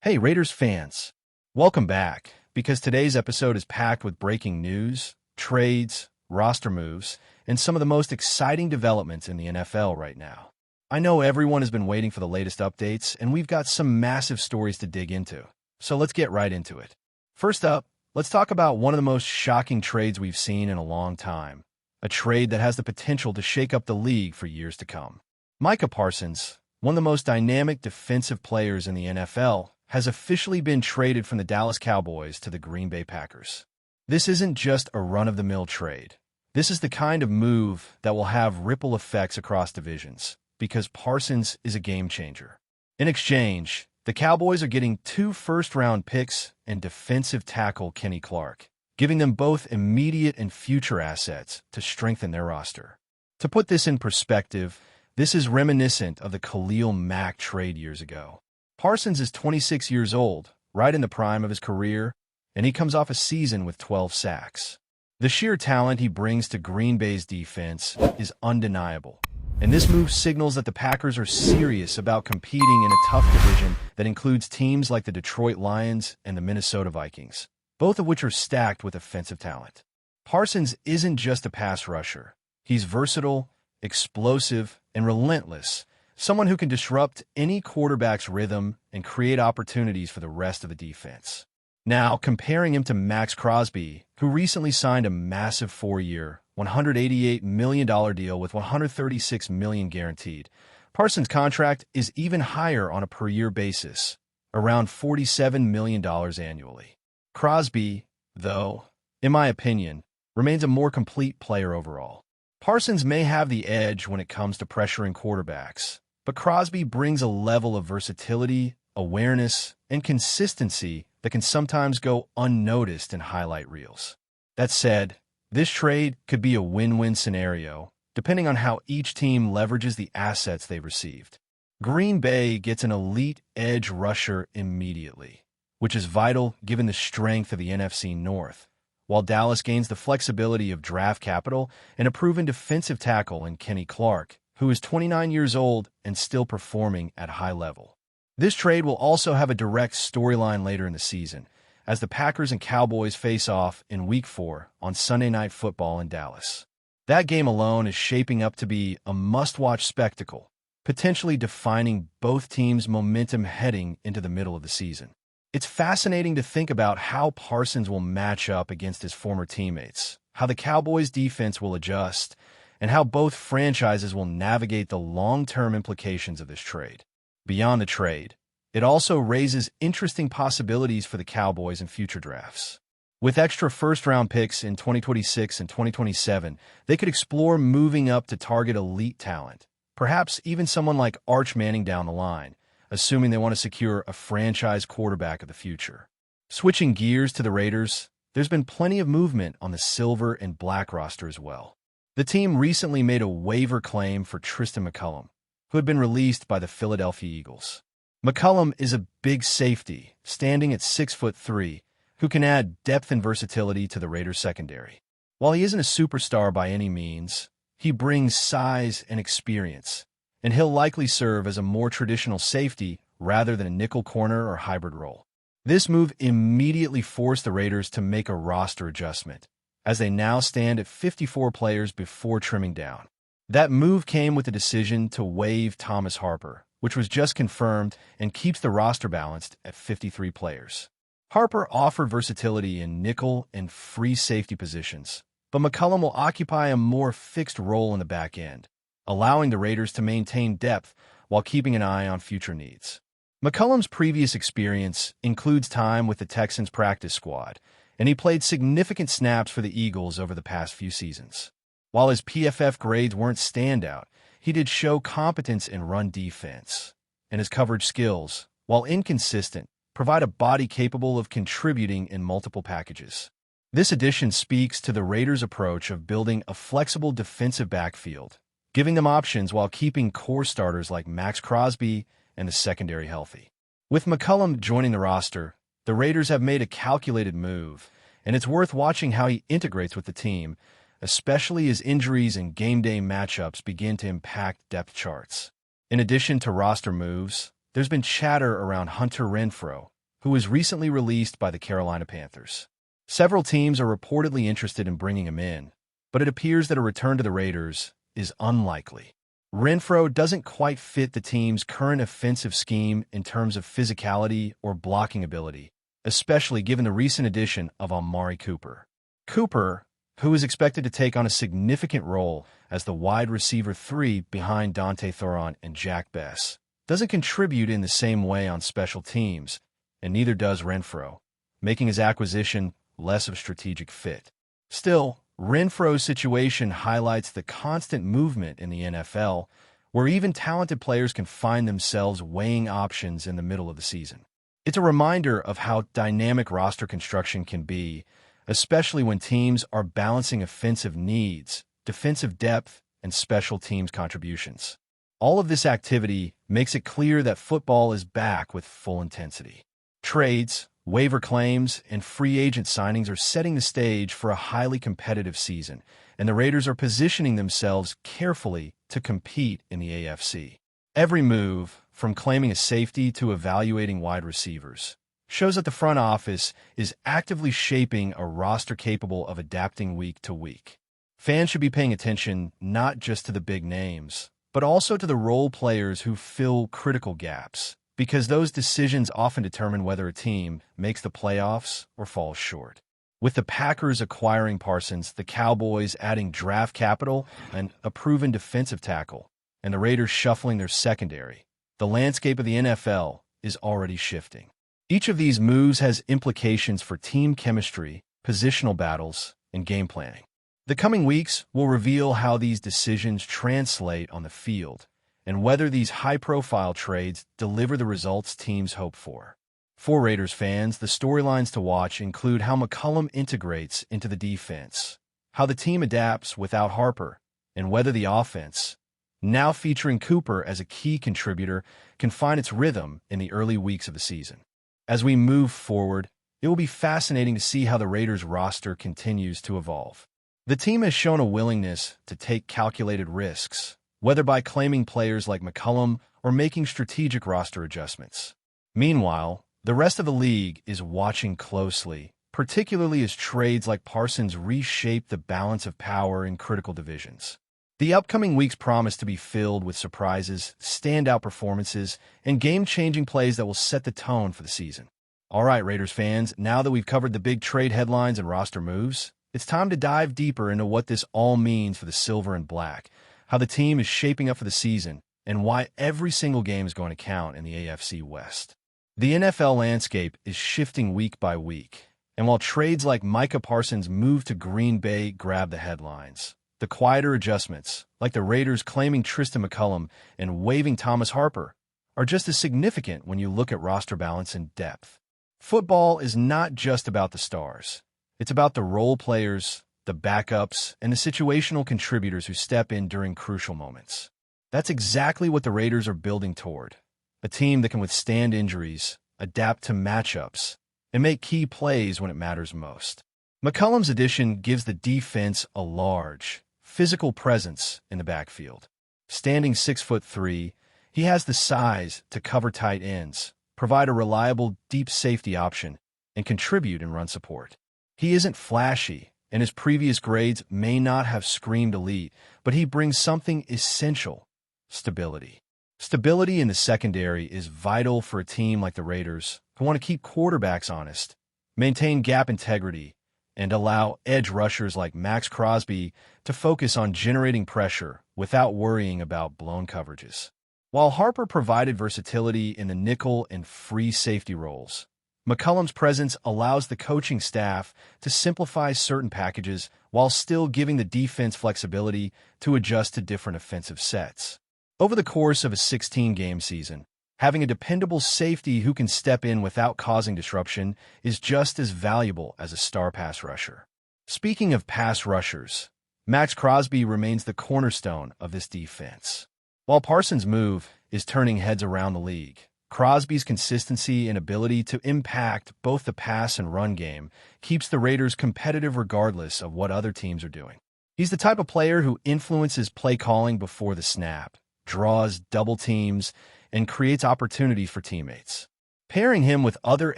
Hey, Raiders fans, welcome back, because today's episode is packed with breaking news, trades, roster moves, and some of the most exciting developments in the NFL right now. I know everyone has been waiting for the latest updates, and we've got some massive stories to dig into. So let's get right into it. First up, let's talk about one of the most shocking trades we've seen in a long time. A trade that has the potential to shake up the league for years to come. Micah Parsons, one of the most dynamic defensive players in the NFL, has officially been traded from the Dallas Cowboys to the Green Bay Packers. This isn't just a run-of-the-mill trade. This is the kind of move that will have ripple effects across divisions, because Parsons is a game-changer. In exchange, the Cowboys are getting 2 first-round picks and defensive tackle Kenny Clark, giving them both immediate and future assets to strengthen their roster. To put this in perspective, this is reminiscent of the Khalil Mack trade years ago. Parsons is 26 years old, right in the prime of his career, and he comes off a season with 12 sacks. The sheer talent he brings to Green Bay's defense is undeniable, and this move signals that the Packers are serious about competing in a tough division that includes teams like the Detroit Lions and the Minnesota Vikings, both of which are stacked with offensive talent. Parsons isn't just a pass rusher. He's versatile, explosive, and relentless, someone who can disrupt any quarterback's rhythm and create opportunities for the rest of the defense. Now, comparing him to Max Crosby, who recently signed a massive 4-year, $188 million deal with $136 million guaranteed, Parsons' contract is even higher on a per-year basis, around $47 million annually. Crosby, though, in my opinion, remains a more complete player overall. Parsons may have the edge when it comes to pressuring quarterbacks, but Crosby brings a level of versatility, awareness, and consistency that can sometimes go unnoticed in highlight reels. That said, this trade could be a win-win scenario, depending on how each team leverages the assets they've received. Green Bay gets an elite edge rusher immediately, which is vital given the strength of the NFC North, while Dallas gains the flexibility of draft capital and a proven defensive tackle in Kenny Clark, who is 29 years old and still performing at a high level. This trade will also have a direct storyline later in the season, as the Packers and Cowboys face off in Week 4 on Sunday Night Football in Dallas. That game alone is shaping up to be a must-watch spectacle, potentially defining both teams' momentum heading into the middle of the season. It's fascinating to think about how Parsons will match up against his former teammates, how the Cowboys' defense will adjust, and how both franchises will navigate the long-term implications of this trade. Beyond the trade, it also raises interesting possibilities for the Cowboys in future drafts. With extra first-round picks in 2026 and 2027, they could explore moving up to target elite talent, perhaps even someone like Arch Manning down the line, assuming they want to secure a franchise quarterback of the future. Switching gears to the Raiders, there's been plenty of movement on the silver and black roster as well. The team recently made a waiver claim for Tristan McCullum, who had been released by the Philadelphia Eagles. McCullum is a big safety, standing at 6'3", who can add depth and versatility to the Raiders' secondary. While he isn't a superstar by any means, he brings size and experience, and he'll likely serve as a more traditional safety rather than a nickel corner or hybrid role. This move immediately forced the Raiders to make a roster adjustment, as they now stand at 54 players before trimming down. That move came with the decision to waive Thomas Harper, which was just confirmed and keeps the roster balanced at 53 players. Harper offered versatility in nickel and free safety positions, but McCullum will occupy a more fixed role in the back end, allowing the Raiders to maintain depth while keeping an eye on future needs. McCullum's previous experience includes time with the Texans practice squad, and he played significant snaps for the Eagles over the past few seasons. While his PFF grades weren't standout, he did show competence in run defense, and his coverage skills, while inconsistent, provide a body capable of contributing in multiple packages. This addition speaks to the Raiders' approach of building a flexible defensive backfield, giving them options while keeping core starters like Max Crosby and the secondary healthy. With McCullum joining the roster, the Raiders have made a calculated move, and it's worth watching how he integrates with the team, especially as injuries and game day matchups begin to impact depth charts. In addition to roster moves, there's been chatter around Hunter Renfrow, who was recently released by the Carolina Panthers. Several teams are reportedly interested in bringing him in, but it appears that a return to the Raiders is unlikely. Renfrow doesn't quite fit the team's current offensive scheme in terms of physicality or blocking ability, especially given the recent addition of Amari Cooper. Cooper, who is expected to take on a significant role as the wide receiver 3 behind Dante Thoron and Jack Bess, doesn't contribute in the same way on special teams, and neither does Renfrow, making his acquisition less of a strategic fit. Still, Renfrow's situation highlights the constant movement in the NFL, where even talented players can find themselves weighing options in the middle of the season. It's a reminder of how dynamic roster construction can be, especially when teams are balancing offensive needs, defensive depth, and special teams contributions. All of this activity makes it clear that football is back with full intensity. Trades, waiver claims, and free agent signings are setting the stage for a highly competitive season, and the Raiders are positioning themselves carefully to compete in the AFC. Every move, from claiming a safety to evaluating wide receivers, shows that the front office is actively shaping a roster capable of adapting week to week. Fans should be paying attention not just to the big names, but also to the role players who fill critical gaps, because those decisions often determine whether a team makes the playoffs or falls short. With the Packers acquiring Parsons, the Cowboys adding draft capital and a proven defensive tackle, and the Raiders shuffling their secondary, the landscape of the NFL is already shifting. Each of these moves has implications for team chemistry, positional battles, and game planning. The coming weeks will reveal how these decisions translate on the field, and whether these high-profile trades deliver the results teams hope for. For Raiders fans, the storylines to watch include how McCollum integrates into the defense, how the team adapts without Harper, and whether the offense, now featuring Cooper as a key contributor, can find its rhythm in the early weeks of the season. As we move forward, it will be fascinating to see how the Raiders roster continues to evolve. The team has shown a willingness to take calculated risks, whether by claiming players like McCollum or making strategic roster adjustments. Meanwhile, the rest of the league is watching closely, particularly as trades like Parsons reshape the balance of power in critical divisions. The upcoming weeks promise to be filled with surprises, standout performances, and game-changing plays that will set the tone for the season. All right, Raiders fans, now that we've covered the big trade headlines and roster moves, it's time to dive deeper into what this all means for the Silver and Black, how the team is shaping up for the season, and why every single game is going to count in the AFC West. The NFL landscape is shifting week by week, and while trades like Micah Parsons' move to Green Bay grab the headlines, the quieter adjustments, like the Raiders claiming Tristan McCullum and waiving Thomas Harper, are just as significant when you look at roster balance and depth. Football is not just about the stars. It's about the role players, the backups, and the situational contributors who step in during crucial moments. That's exactly what the Raiders are building toward, a team that can withstand injuries, adapt to matchups, and make key plays when it matters most. McCullum's addition gives the defense a large, physical presence in the backfield. Standing 6'3", he has the size to cover tight ends, provide a reliable deep safety option, and contribute in run support. He isn't flashy, and his previous grades may not have screamed elite, but he brings something essential: stability. Stability in the secondary is vital for a team like the Raiders, who want to keep quarterbacks honest, maintain gap integrity, and allow edge rushers like Max Crosby to focus on generating pressure without worrying about blown coverages. While Harper provided versatility in the nickel and free safety roles, McCullum's presence allows the coaching staff to simplify certain packages while still giving the defense flexibility to adjust to different offensive sets. Over the course of a 16-game season, having a dependable safety who can step in without causing disruption is just as valuable as a star pass rusher. Speaking of pass rushers, Max Crosby remains the cornerstone of this defense. While Parsons' move is turning heads around the league, Crosby's consistency and ability to impact both the pass and run game keeps the Raiders competitive regardless of what other teams are doing. He's the type of player who influences play calling before the snap, draws double teams, and creates opportunities for teammates. Pairing him with other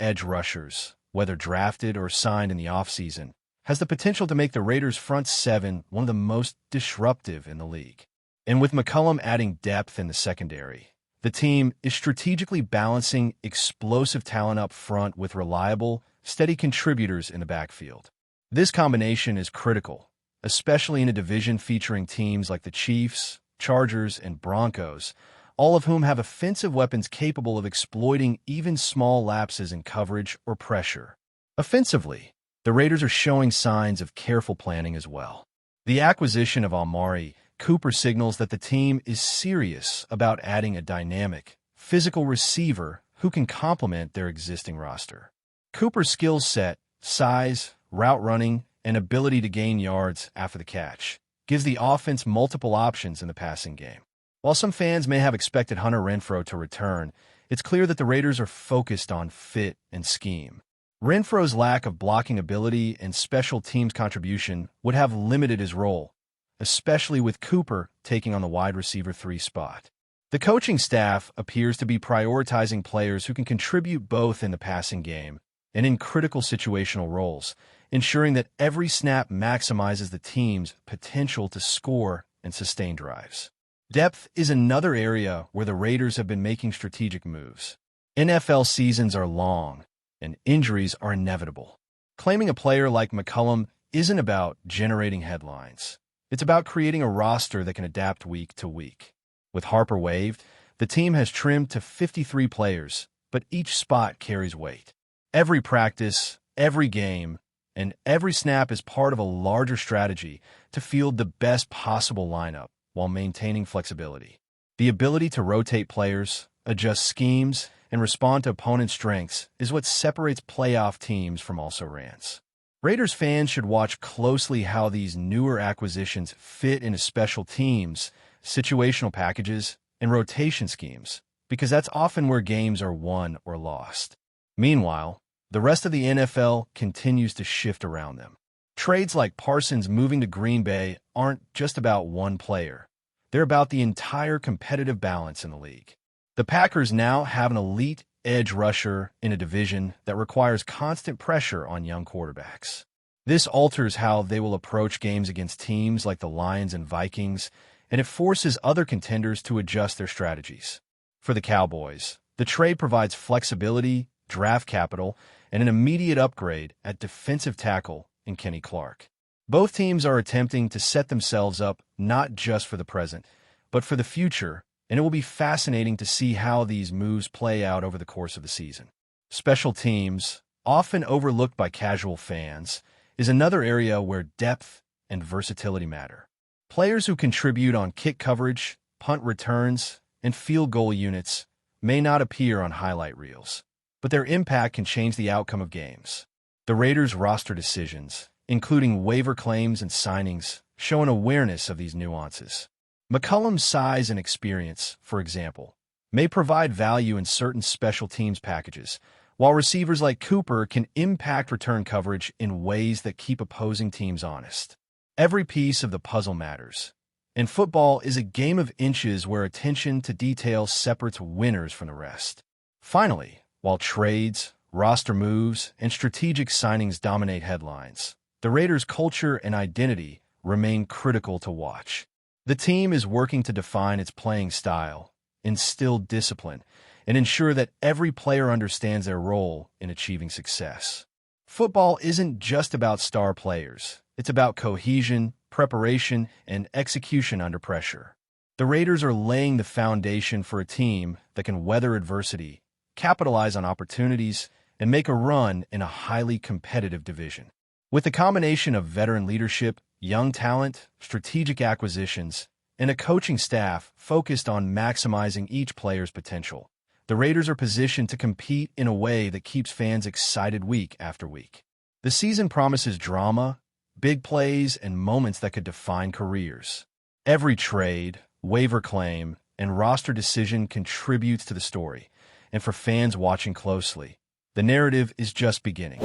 edge rushers, whether drafted or signed in the offseason, has the potential to make the Raiders' front seven one of the most disruptive in the league. And with McCollum adding depth in the secondary, the team is strategically balancing explosive talent up front with reliable, steady contributors in the backfield. This combination is critical, especially in a division featuring teams like the Chiefs, Chargers, and Broncos, all of whom have offensive weapons capable of exploiting even small lapses in coverage or pressure. Offensively, the Raiders are showing signs of careful planning as well. The acquisition of Amari Cooper signals that the team is serious about adding a dynamic, physical receiver who can complement their existing roster. Cooper's skill set, size, route running, and ability to gain yards after the catch gives the offense multiple options in the passing game. While some fans may have expected Hunter Renfrow to return, it's clear that the Raiders are focused on fit and scheme. Renfrow's lack of blocking ability and special teams contribution would have limited his role, especially with Cooper taking on the wide receiver 3 spot. The coaching staff appears to be prioritizing players who can contribute both in the passing game and in critical situational roles, ensuring that every snap maximizes the team's potential to score and sustain drives. Depth is another area where the Raiders have been making strategic moves. NFL seasons are long, and injuries are inevitable. Claiming a player like McCollum isn't about generating headlines. It's about creating a roster that can adapt week to week. With Harper waived, the team has trimmed to 53 players, but each spot carries weight. Every practice, every game, and every snap is part of a larger strategy to field the best possible lineup while maintaining flexibility. The ability to rotate players, adjust schemes, and respond to opponent strengths is what separates playoff teams from also-rans. Raiders fans should watch closely how these newer acquisitions fit into special teams, situational packages, and rotation schemes, because that's often where games are won or lost. Meanwhile, the rest of the NFL continues to shift around them. Trades like Parsons moving to Green Bay aren't just about one player. They're about the entire competitive balance in the league. The Packers now have an elite edge rusher in a division that requires constant pressure on young quarterbacks. This alters how they will approach games against teams like the Lions and Vikings, and it forces other contenders to adjust their strategies. For the Cowboys, the trade provides flexibility, draft capital, and an immediate upgrade at defensive tackle in Kenny Clark. Both teams are attempting to set themselves up not just for the present, but for the future, and it will be fascinating to see how these moves play out over the course of the season. Special teams, often overlooked by casual fans, is another area where depth and versatility matter. Players who contribute on kick coverage, punt returns, and field goal units may not appear on highlight reels, but their impact can change the outcome of games. The Raiders' roster decisions, including waiver claims and signings, show an awareness of these nuances. McCollum's size and experience, for example, may provide value in certain special teams packages, while receivers like Cooper can impact return coverage in ways that keep opposing teams honest. Every piece of the puzzle matters, and football is a game of inches where attention to detail separates winners from the rest. Finally, while trades, roster moves, and strategic signings dominate headlines, the Raiders' culture and identity remain critical to watch. The team is working to define its playing style, instill discipline, and ensure that every player understands their role in achieving success. Football isn't just about star players. It's about cohesion, preparation, and execution under pressure. The Raiders are laying the foundation for a team that can weather adversity, capitalize on opportunities, and make a run in a highly competitive division. With a combination of veteran leadership, young talent, strategic acquisitions, and a coaching staff focused on maximizing each player's potential, the Raiders are positioned to compete in a way that keeps fans excited week after week. The season promises drama, big plays, and moments that could define careers. Every trade, waiver claim, and roster decision contributes to the story, and for fans watching closely, the narrative is just beginning.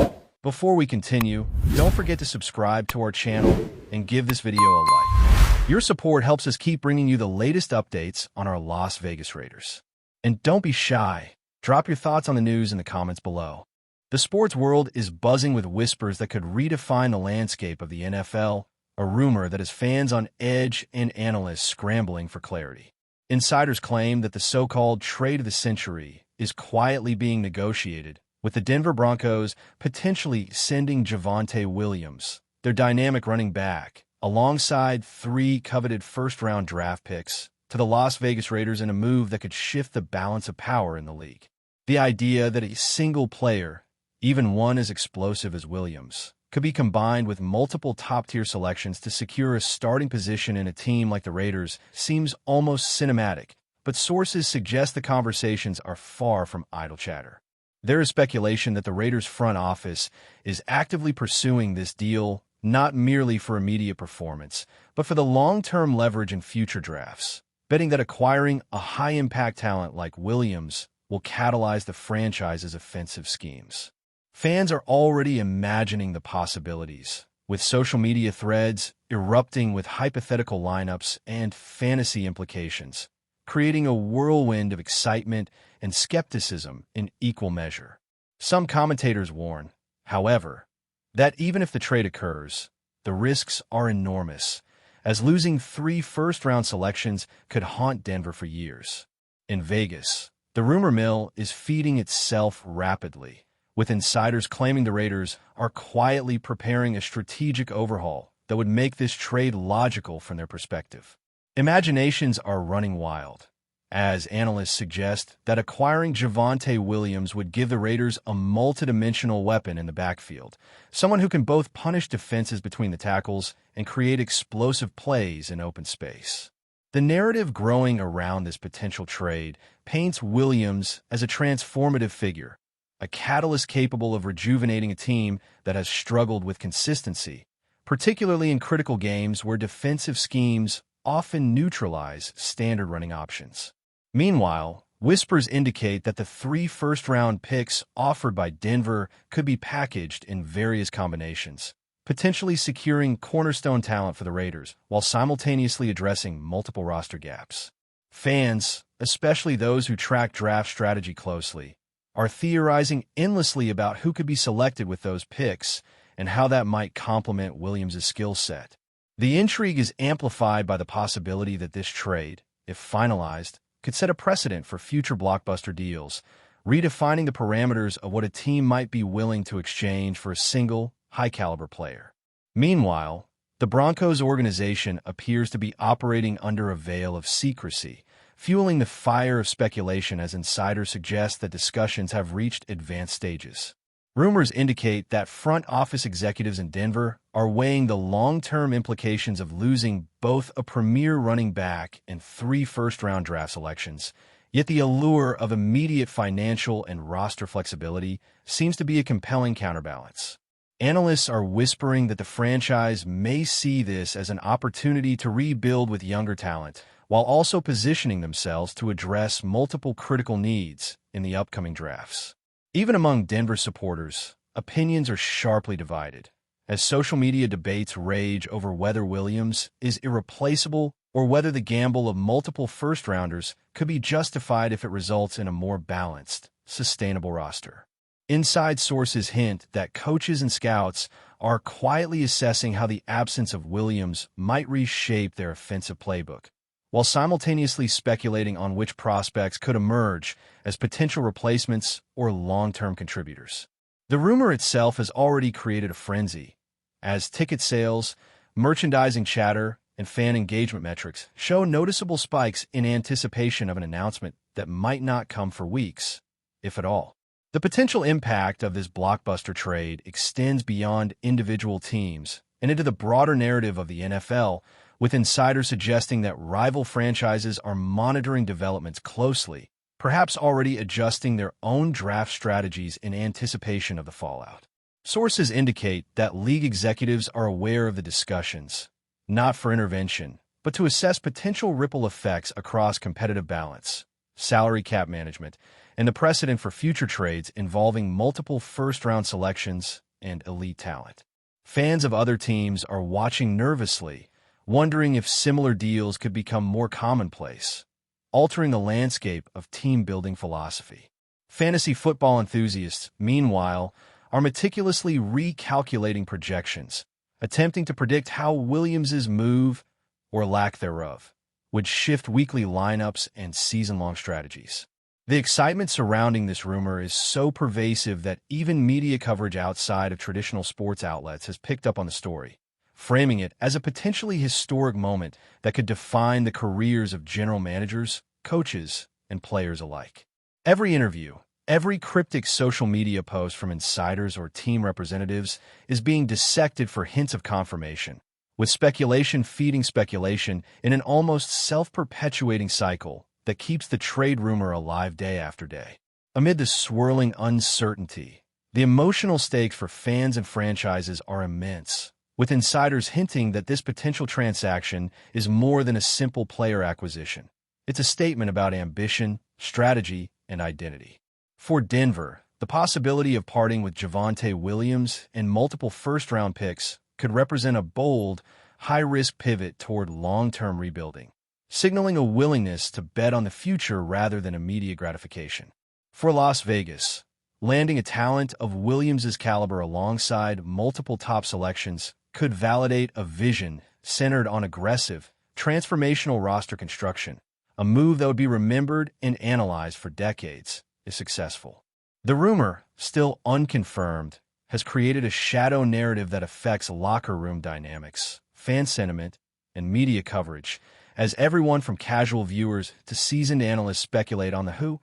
Before we continue, don't forget to subscribe to our channel and give this video a like. Your support helps us keep bringing you the latest updates on our Las Vegas Raiders. And don't be shy. Drop your thoughts on the news in the comments below. The sports world is buzzing with whispers that could redefine the landscape of the NFL, a rumor that has fans on edge and analysts scrambling for clarity. Insiders claim that the so-called trade of the century is quietly being negotiated, with the Denver Broncos potentially sending Javonte Williams, their dynamic running back, alongside 3 coveted first-round draft picks, to the Las Vegas Raiders in a move that could shift the balance of power in the league. The idea that a single player, even one as explosive as Williams, could be combined with multiple top-tier selections to secure a starting position in a team like the Raiders seems almost cinematic, but sources suggest the conversations are far from idle chatter. There is speculation that the Raiders' front office is actively pursuing this deal not merely for immediate performance, but for the long-term leverage in future drafts, betting that acquiring a high-impact talent like Williams will catalyze the franchise's offensive schemes. Fans are already imagining the possibilities, with social media threads erupting with hypothetical lineups and fantasy implications, creating a whirlwind of excitement and skepticism in equal measure. Some commentators warn, however, that even if the trade occurs, the risks are enormous, as losing 3 first-round selections could haunt Denver for years. In Vegas, the rumor mill is feeding itself rapidly, with insiders claiming the Raiders are quietly preparing a strategic overhaul that would make this trade logical from their perspective. Imaginations are running wild, as analysts suggest that acquiring Javonte Williams would give the Raiders a multidimensional weapon in the backfield, someone who can both punish defenses between the tackles and create explosive plays in open space. The narrative growing around this potential trade paints Williams as a transformative figure, a catalyst capable of rejuvenating a team that has struggled with consistency, particularly in critical games where defensive schemes often neutralize standard running options. Meanwhile, whispers indicate that the 3 first-round picks offered by Denver could be packaged in various combinations, potentially securing cornerstone talent for the Raiders while simultaneously addressing multiple roster gaps. Fans, especially those who track draft strategy closely, are theorizing endlessly about who could be selected with those picks and how that might complement Williams' skill set. The intrigue is amplified by the possibility that this trade, if finalized, could set a precedent for future blockbuster deals, redefining the parameters of what a team might be willing to exchange for a single, high-caliber player. Meanwhile, the Broncos organization appears to be operating under a veil of secrecy, fueling the fire of speculation as insiders suggest that discussions have reached advanced stages. Rumors indicate that front office executives in Denver are weighing the long-term implications of losing both a premier running back and 3 first-round draft selections, yet the allure of immediate financial and roster flexibility seems to be a compelling counterbalance. Analysts are whispering that the franchise may see this as an opportunity to rebuild with younger talent, while also positioning themselves to address multiple critical needs in the upcoming drafts. Even among Denver supporters, opinions are sharply divided, as social media debates rage over whether Williams is irreplaceable or whether the gamble of multiple first-rounders could be justified if it results in a more balanced, sustainable roster. Inside sources hint that coaches and scouts are quietly assessing how the absence of Williams might reshape their offensive playbook, while simultaneously speculating on which prospects could emerge as potential replacements or long-term contributors. The rumor itself has already created a frenzy, as ticket sales, merchandising chatter, and fan engagement metrics show noticeable spikes in anticipation of an announcement that might not come for weeks, if at all. The potential impact of this blockbuster trade extends beyond individual teams and into the broader narrative of the NFL, with insiders suggesting that rival franchises are monitoring developments closely, perhaps already adjusting their own draft strategies in anticipation of the fallout. Sources indicate that league executives are aware of the discussions, not for intervention, but to assess potential ripple effects across competitive balance, salary cap management, and the precedent for future trades involving multiple first-round selections and elite talent. Fans of other teams are watching nervously, wondering if similar deals could become more commonplace, altering the landscape of team-building philosophy. Fantasy football enthusiasts, meanwhile, are meticulously recalculating projections, attempting to predict how Williams's move, or lack thereof, would shift weekly lineups and season-long strategies. The excitement surrounding this rumor is so pervasive that even media coverage outside of traditional sports outlets has picked up on the story, framing it as a potentially historic moment that could define the careers of general managers, coaches, and players alike. Every interview, every cryptic social media post from insiders or team representatives is being dissected for hints of confirmation, with speculation feeding speculation in an almost self-perpetuating cycle that keeps the trade rumor alive day after day. Amid the swirling uncertainty, the emotional stakes for fans and franchises are immense, with insiders hinting that this potential transaction is more than a simple player acquisition. It's a statement about ambition, strategy, and identity. For Denver, the possibility of parting with Javonte Williams and multiple first-round picks could represent a bold, high-risk pivot toward long-term rebuilding, signaling a willingness to bet on the future rather than immediate gratification. For Las Vegas, landing a talent of Williams's caliber alongside multiple top selections could validate a vision centered on aggressive, transformational roster construction, a move that would be remembered and analyzed for decades if successful. The rumor, still unconfirmed, has created a shadow narrative that affects locker room dynamics, fan sentiment, and media coverage, as everyone from casual viewers to seasoned analysts speculate on the who,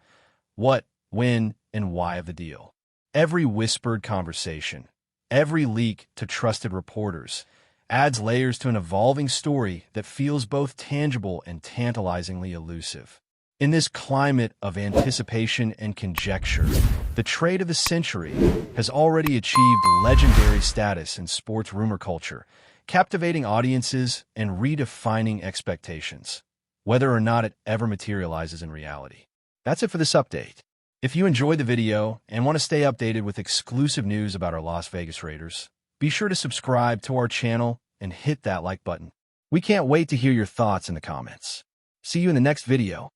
what, when, and why of the deal. Every whispered conversation, every leak to trusted reporters, adds layers to an evolving story that feels both tangible and tantalizingly elusive. In this climate of anticipation and conjecture, the trade of the century has already achieved legendary status in sports rumor culture, captivating audiences and redefining expectations, whether or not it ever materializes in reality. That's it for this update. If you enjoyed the video and want to stay updated with exclusive news about our Las Vegas Raiders, be sure to subscribe to our channel and hit that like button. We can't wait to hear your thoughts in the comments. See you in the next video.